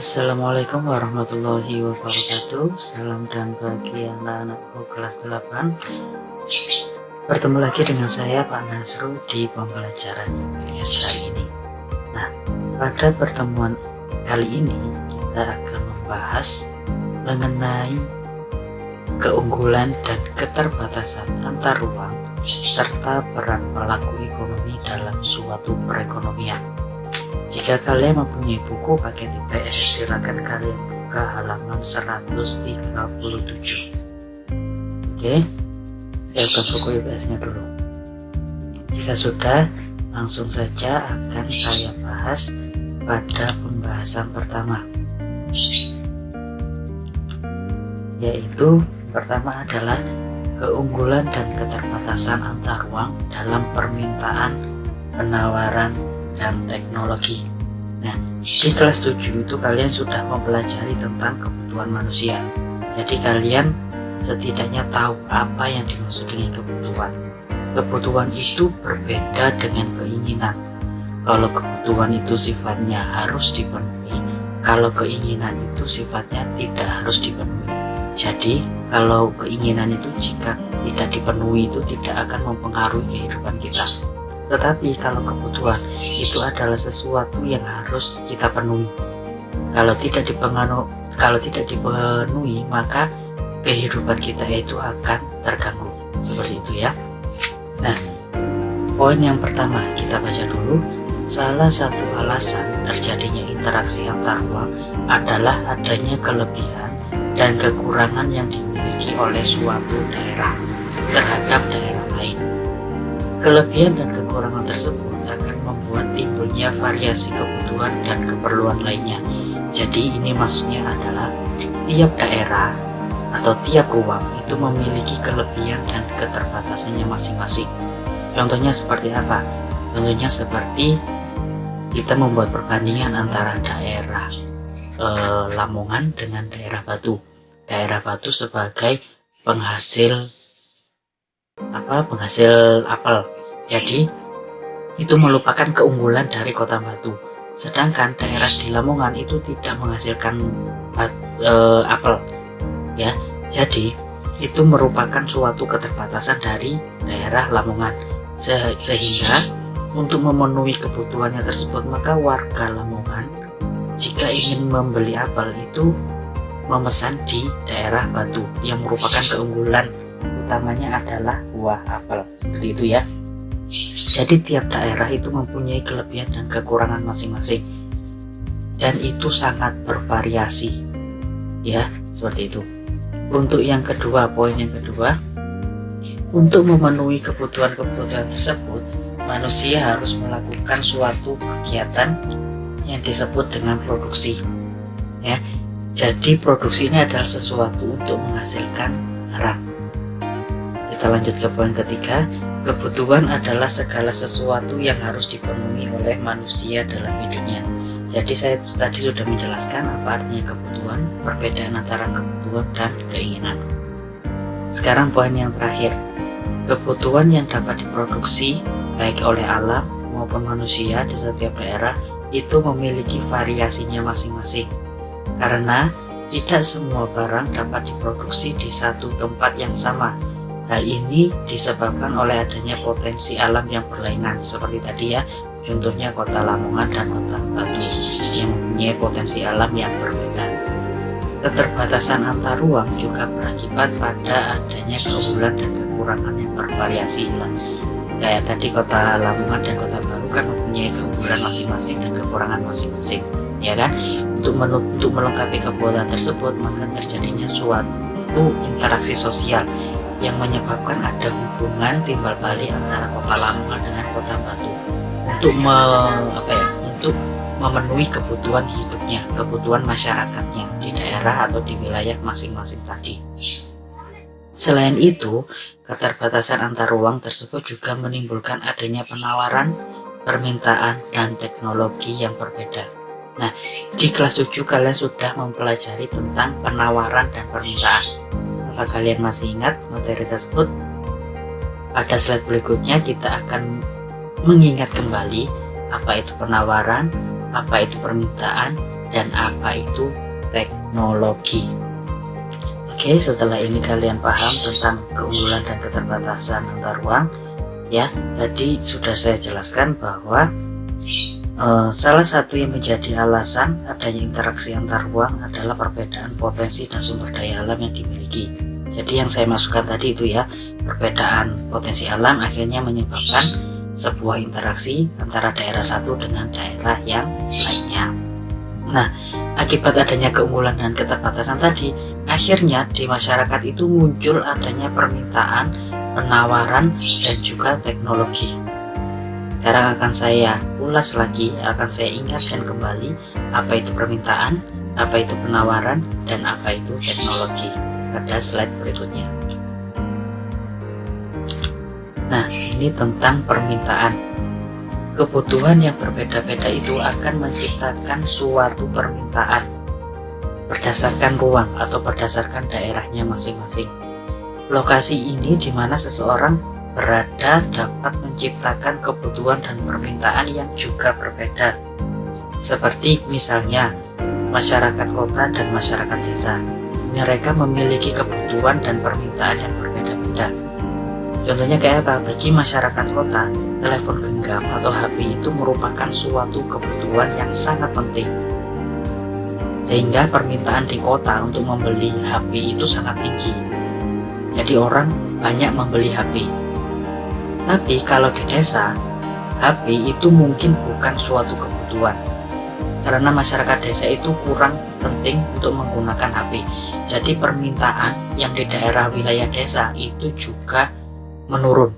Assalamualaikum warahmatullahi wabarakatuh. Salam dan bagi anak-anakku kelas 8. Bertemu lagi dengan saya Pak Nasru di pembelajaran IPS kali ini. Nah, pada pertemuan kali ini kita akan membahas mengenai keunggulan dan keterbatasan antar ruang serta peran pelaku ekonomi dalam suatu perekonomian. Jika kalian mempunyai buku paket IPS, silakan kalian buka halaman 137. Oke, siapkan buku IPS-nya dulu. Jika sudah, langsung saja akan saya bahas pada pembahasan pertama, yaitu pertama adalah keunggulan dan keterbatasan antar ruang dalam permintaan, penawaran, dan teknologi. Nah, di kelas 7 itu kalian sudah mempelajari tentang kebutuhan manusia. Jadi kalian setidaknya tahu apa yang dimaksud dengan kebutuhan. Kebutuhan itu berbeda dengan keinginan. Kalau kebutuhan itu sifatnya harus dipenuhi, kalau keinginan itu sifatnya tidak harus dipenuhi. Jadi kalau keinginan itu jika tidak dipenuhi itu tidak akan mempengaruhi kehidupan kita. Tetapi kalau kebutuhan itu adalah sesuatu yang harus kita penuhi. Kalau tidak dipenuhi, maka kehidupan kita itu akan terganggu. Seperti itu ya. Nah, poin yang pertama kita baca dulu. Salah satu alasan terjadinya interaksi antar ruang adalah adanya kelebihan dan kekurangan yang dimiliki oleh suatu daerah terhadap daerah lain. Kelebihan dan kekurangan tersebut akan membuat timbulnya variasi kebutuhan dan keperluan lainnya. Jadi ini maksudnya adalah tiap daerah atau tiap ruang itu memiliki kelebihan dan keterbatasannya masing-masing. Contohnya seperti apa? Contohnya seperti kita membuat perbandingan antara daerah Lamongan dengan daerah Batu. Daerah Batu sebagai penghasil apel. Jadi itu merupakan keunggulan dari kota Batu. Sedangkan daerah di Lamongan itu tidak menghasilkan apel. Ya, jadi itu merupakan suatu keterbatasan dari daerah Lamongan. Sehingga untuk memenuhi kebutuhannya tersebut, maka warga Lamongan jika ingin membeli apel itu memesan di daerah Batu yang merupakan keunggulan utamanya adalah buah apel. Seperti itu ya. Jadi tiap daerah itu mempunyai kelebihan dan kekurangan masing-masing, dan itu sangat bervariasi ya, seperti itu. Untuk yang kedua, poin yang kedua, untuk memenuhi kebutuhan-kebutuhan tersebut, manusia harus melakukan suatu kegiatan yang disebut dengan produksi ya. Jadi produksi ini adalah sesuatu untuk menghasilkan barang. Kita lanjut ke poin ketiga. Kebutuhan adalah segala sesuatu yang harus dipenuhi oleh manusia dalam hidupnya. Jadi saya tadi sudah menjelaskan apa artinya kebutuhan, perbedaan antara kebutuhan dan keinginan. Sekarang poin yang terakhir. Kebutuhan yang dapat diproduksi baik oleh alam maupun manusia di setiap daerah itu memiliki variasinya masing-masing. Karena tidak semua barang dapat diproduksi di satu tempat yang sama. Hal ini disebabkan oleh adanya potensi alam yang berlainan, seperti tadi ya, contohnya kota Lamongan dan kota Batu yang mempunyai potensi alam yang berbeda. Keterbatasan antar ruang juga berakibat pada adanya keunggulan dan kekurangan yang bervariasi. Kayak tadi kota Lamongan dan kota Baru kan mempunyai keunggulan masing-masing dan kekurangan masing-masing, ya kan? Untuk melengkapi keunggulan tersebut, maka terjadinya suatu interaksi sosial yang menyebabkan ada hubungan timbal balik antara kota Lamongan dengan kota Batu untuk memenuhi kebutuhan hidupnya, kebutuhan masyarakatnya di daerah atau di wilayah masing-masing tadi. Selain itu, keterbatasan antar ruang tersebut juga menimbulkan adanya penawaran, permintaan, dan teknologi yang berbeda. Nah, di kelas 7 kalian sudah mempelajari tentang penawaran dan permintaan. Apa kalian masih ingat materi tersebut? Pada slide berikutnya kita akan mengingat kembali apa itu penawaran, apa itu permintaan, dan apa itu teknologi. Oke, setelah ini kalian paham tentang keunggulan dan keterbatasan antar ruang ya. Tadi sudah saya jelaskan bahwa salah satu yang menjadi alasan adanya interaksi antar ruang adalah perbedaan potensi dan sumber daya alam yang dimiliki. Jadi yang saya masukkan tadi itu ya, perbedaan potensi alam akhirnya menyebabkan sebuah interaksi antara daerah satu dengan daerah yang lainnya. Nah, akibat adanya keunggulan dan keterbatasan tadi, akhirnya di masyarakat itu muncul adanya permintaan, penawaran, dan juga teknologi. Sekarang akan saya ulas lagi, akan saya ingatkan kembali apa itu permintaan, apa itu penawaran, dan apa itu teknologi pada slide berikutnya. Nah, ini tentang permintaan. Kebutuhan yang berbeda-beda itu akan menciptakan suatu permintaan berdasarkan ruang atau berdasarkan daerahnya masing-masing. Lokasi ini di mana seseorang berada dapat menciptakan kebutuhan dan permintaan yang juga berbeda. Seperti misalnya masyarakat kota dan masyarakat desa. Mereka memiliki kebutuhan dan permintaan yang berbeda-beda. Contohnya kayak apa? Bagi masyarakat kota, telepon genggam atau HP itu merupakan suatu kebutuhan yang sangat penting. Sehingga permintaan di kota untuk membeli HP itu sangat tinggi. Jadi orang banyak membeli HP. Tapi kalau di desa, HP itu mungkin bukan suatu kebutuhan. Karena masyarakat desa itu kurang penting untuk menggunakan HP. Jadi permintaan yang di daerah wilayah desa itu juga menurun.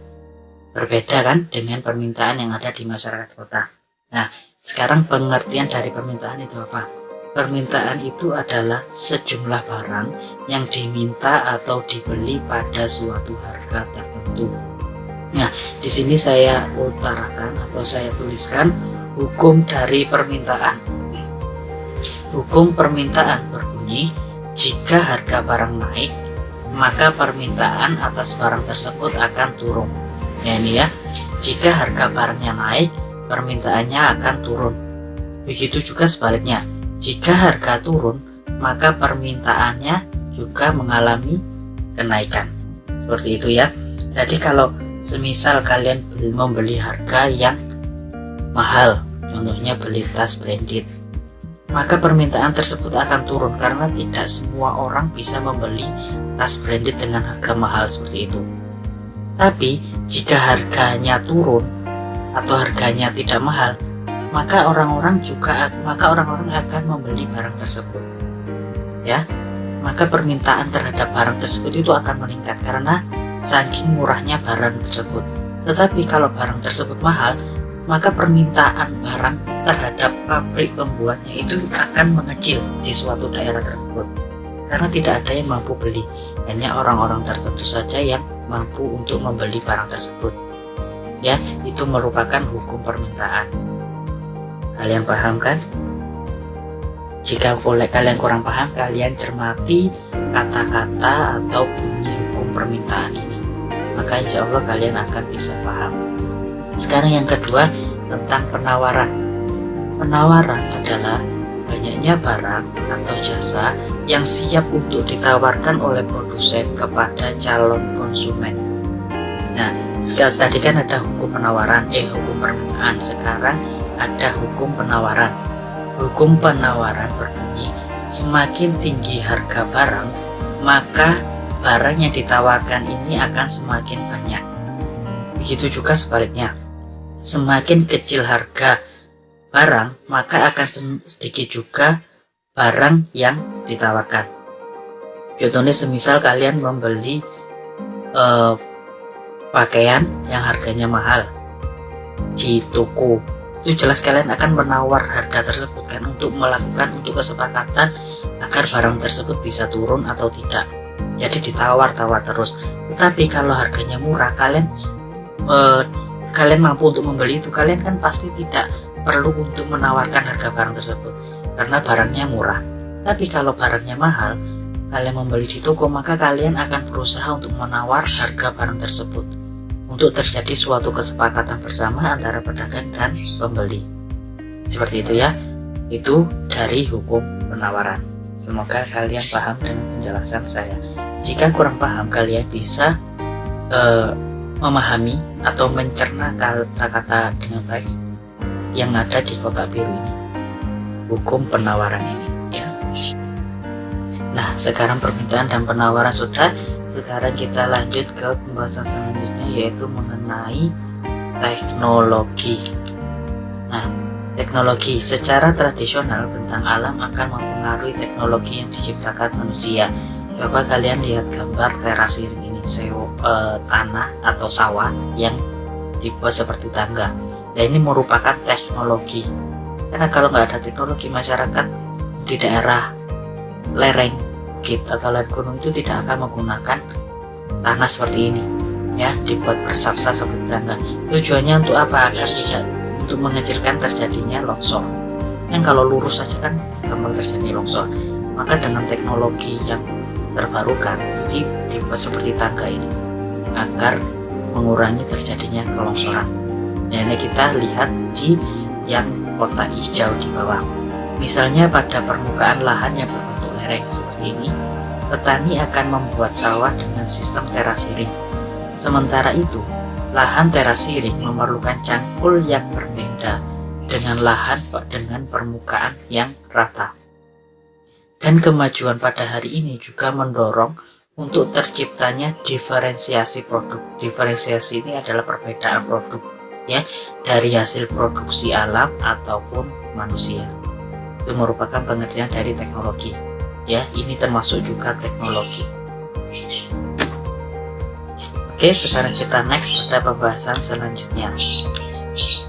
Berbeda kan dengan permintaan yang ada di masyarakat kota. Nah, sekarang pengertian dari permintaan itu apa? Permintaan itu adalah sejumlah barang yang diminta atau dibeli pada suatu harga tertentu. Nah, di sini saya utarakan atau saya tuliskan hukum dari permintaan. Hukum permintaan berbunyi, jika harga barang naik, maka permintaan atas barang tersebut akan turun. Ya ini ya, jika harga barangnya naik, permintaannya akan turun. Begitu juga sebaliknya, jika harga turun, maka permintaannya juga mengalami kenaikan. Seperti itu ya. Jadi kalau semisal kalian membeli harga yang mahal, contohnya beli tas branded, maka permintaan tersebut akan turun karena tidak semua orang bisa membeli tas branded dengan harga mahal seperti itu. Tapi jika harganya turun atau harganya tidak mahal, maka orang-orang akan membeli barang tersebut. Ya, maka permintaan terhadap barang tersebut itu akan meningkat karena saking murahnya barang tersebut. Tetapi kalau barang tersebut mahal, maka permintaan barang terhadap pabrik pembuatnya itu akan mengecil di suatu daerah tersebut karena tidak ada yang mampu beli, hanya orang-orang tertentu saja yang mampu untuk membeli barang tersebut. Ya, itu merupakan hukum permintaan. Kalian paham kan? Jika kalian kurang paham, kalian cermati kata-kata atau bunyi hukum permintaan ini, maka insya Allah kalian akan bisa paham. Sekarang yang kedua, tentang penawaran. Penawaran adalah banyaknya barang atau jasa yang siap untuk ditawarkan oleh produsen kepada calon konsumen. Nah, tadi kan ada hukum penawaran, hukum permintaan. Sekarang ada hukum penawaran. Hukum penawaran berbunyi, semakin tinggi harga barang, maka barang yang ditawarkan ini akan semakin banyak. Begitu juga sebaliknya. Semakin kecil harga barang, maka akan sedikit juga barang yang ditawarkan. Contohnya semisal kalian membeli pakaian yang harganya mahal di toko, itu jelas kalian akan menawar harga tersebut kan untuk kesepakatan agar barang tersebut bisa turun atau tidak. Jadi ditawar-tawar terus. Tetapi kalau harganya murah, kalian mampu untuk membeli itu, kalian kan pasti tidak perlu untuk menawarkan harga barang tersebut karena barangnya murah. Tapi kalau barangnya mahal, kalian membeli di toko, maka kalian akan berusaha untuk menawar harga barang tersebut untuk terjadi suatu kesepakatan bersama antara pedagang dan pembeli. Seperti itu ya. Itu dari hukum penawaran. Semoga kalian paham dengan penjelasan saya. Jika kurang paham, kalian bisa memahami atau mencerna kata-kata dengan baik yang ada di kotak biru ini, hukum penawaran ini ya. Nah, sekarang permintaan dan penawaran sudah. Sekarang kita lanjut ke pembahasan selanjutnya, yaitu mengenai teknologi. Nah, teknologi secara tradisional bentang alam akan mempengaruhi teknologi yang diciptakan manusia. Coba kalian lihat gambar teras iring ini, tanah atau sawah yang dibuat seperti tangga. Nah, ini merupakan teknologi. Karena kalau nggak ada teknologi, masyarakat di daerah lereng bukit atau lereng gunung itu tidak akan menggunakan tanah seperti ini, ya, dibuat bersafsa seperti tangga. Tujuannya untuk apa? Agar tidak untuk mengecilkan terjadinya longsor. Yang kalau lurus saja kan gampang terjadi longsor. Maka dengan teknologi yang terbarukan dibuat seperti tangga ini agar mengurangi terjadinya kelongsoran. Nah, ini kita lihat di yang kotak hijau di bawah. Misalnya pada permukaan lahan yang berbentuk lereng seperti ini, petani akan membuat sawah dengan sistem teras iring. Sementara itu, lahan teras iring memerlukan cangkul yang berbeda dengan lahan dengan permukaan yang rata. Dan kemajuan pada hari ini juga mendorong untuk terciptanya diferensiasi produk. Diferensiasi ini adalah perbedaan produk, ya, dari hasil produksi alam ataupun manusia. Itu merupakan pengertian dari teknologi, ya. Ini termasuk juga teknologi. Oke, sekarang kita next pada pembahasan selanjutnya.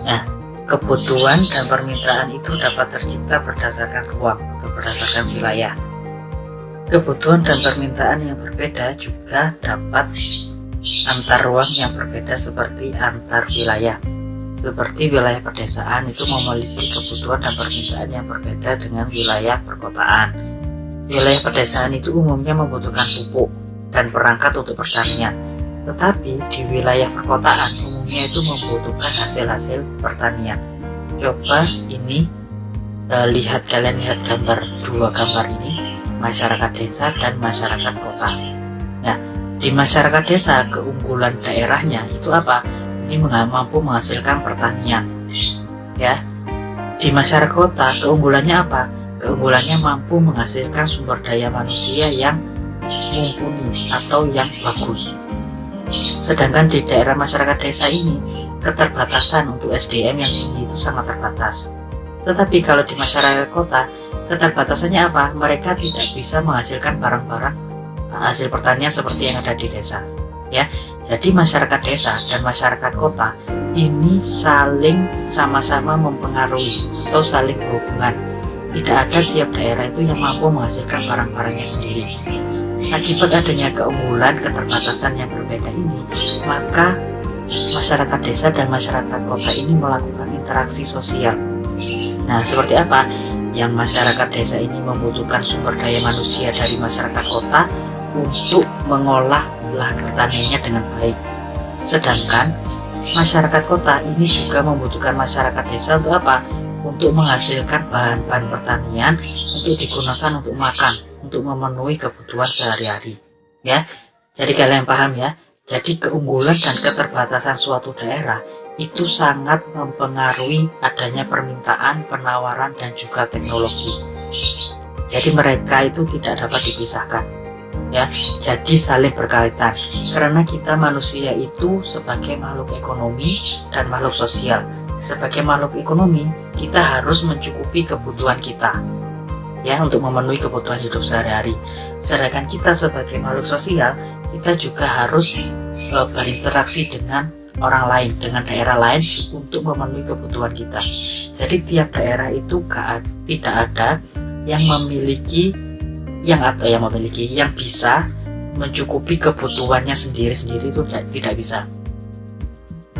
Nah, kebutuhan dan permintaan itu dapat tercipta berdasarkan ruang atau berdasarkan wilayah. Kebutuhan dan permintaan yang berbeda juga dapat antar ruang yang berbeda seperti antar wilayah. Seperti wilayah pedesaan itu memiliki kebutuhan dan permintaan yang berbeda dengan wilayah perkotaan. Wilayah pedesaan itu umumnya membutuhkan pupuk dan perangkat untuk pertanian. Tetapi di wilayah perkotaan umumnya itu membutuhkan hasil-hasil pertanian. Coba ini kalian lihat dua gambar ini, masyarakat desa dan masyarakat kota. Nah, di masyarakat desa keunggulan daerahnya itu apa? Ini mampu menghasilkan pertanian, ya. Di masyarakat kota keunggulannya apa? Keunggulannya mampu menghasilkan sumber daya manusia yang mumpuni atau yang bagus. Sedangkan di daerah masyarakat desa ini keterbatasan untuk SDM yang tinggi itu sangat terbatas. Tetapi kalau di masyarakat kota keterbatasannya apa? Mereka tidak bisa menghasilkan barang-barang hasil pertanian seperti yang ada di desa, ya. Jadi masyarakat desa dan masyarakat kota ini saling sama-sama mempengaruhi atau saling berhubungan. Tidak ada tiap daerah itu yang mampu menghasilkan barang-barangnya sendiri. Akibat adanya keunggulan keterbatasan yang berbeda ini, maka masyarakat desa dan masyarakat kota ini melakukan interaksi sosial. Nah, seperti apa? Yang masyarakat desa ini membutuhkan sumber daya manusia dari masyarakat kota untuk mengolah lahan pertaniannya dengan baik. Sedangkan masyarakat kota ini juga membutuhkan masyarakat desa untuk apa? Untuk menghasilkan bahan-bahan pertanian untuk digunakan untuk makan, untuk memenuhi kebutuhan sehari-hari, ya. Jadi kalian paham ya. Jadi keunggulan dan keterbatasan suatu daerah itu sangat mempengaruhi adanya permintaan, penawaran, dan juga teknologi. Jadi mereka itu tidak dapat dipisahkan, ya. Jadi saling berkaitan. Karena kita manusia itu sebagai makhluk ekonomi dan makhluk sosial. Sebagai makhluk ekonomi, kita harus mencukupi kebutuhan kita, ya, untuk memenuhi kebutuhan hidup sehari-hari. Sedangkan kita sebagai makhluk sosial, kita juga harus berinteraksi dengan orang lain, dengan daerah lain untuk memenuhi kebutuhan kita. Jadi tiap daerah itu tidak ada yang memiliki yang bisa mencukupi kebutuhannya sendiri-sendiri, itu tidak bisa.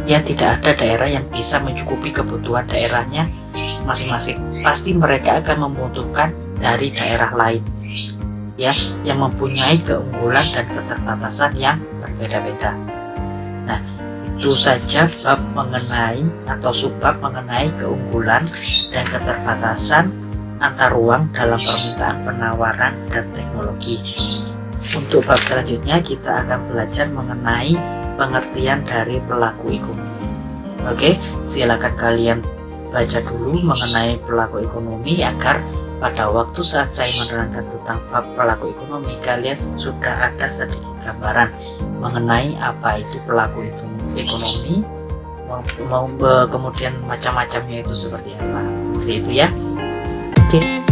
Ya, tidak ada daerah yang bisa mencukupi kebutuhan daerahnya masing-masing. Pasti mereka akan membutuhkan dari daerah lain, ya, yang mempunyai keunggulan dan keterbatasan yang berbeda-beda. Nah, itu saja bab mengenai atau subbab mengenai keunggulan dan keterbatasan antar ruang dalam permintaan penawaran dan teknologi. Untuk bab selanjutnya kita akan belajar mengenai pengertian dari pelaku ekonomi. Oke, silakan kalian baca dulu mengenai pelaku ekonomi agar pada waktu saat saya menerangkan tentang bab pelaku ekonomi, kalian sudah ada sedikit gambaran mengenai apa itu pelaku ekonomi, kemudian macam-macamnya itu seperti apa. Seperti itu ya. Oke.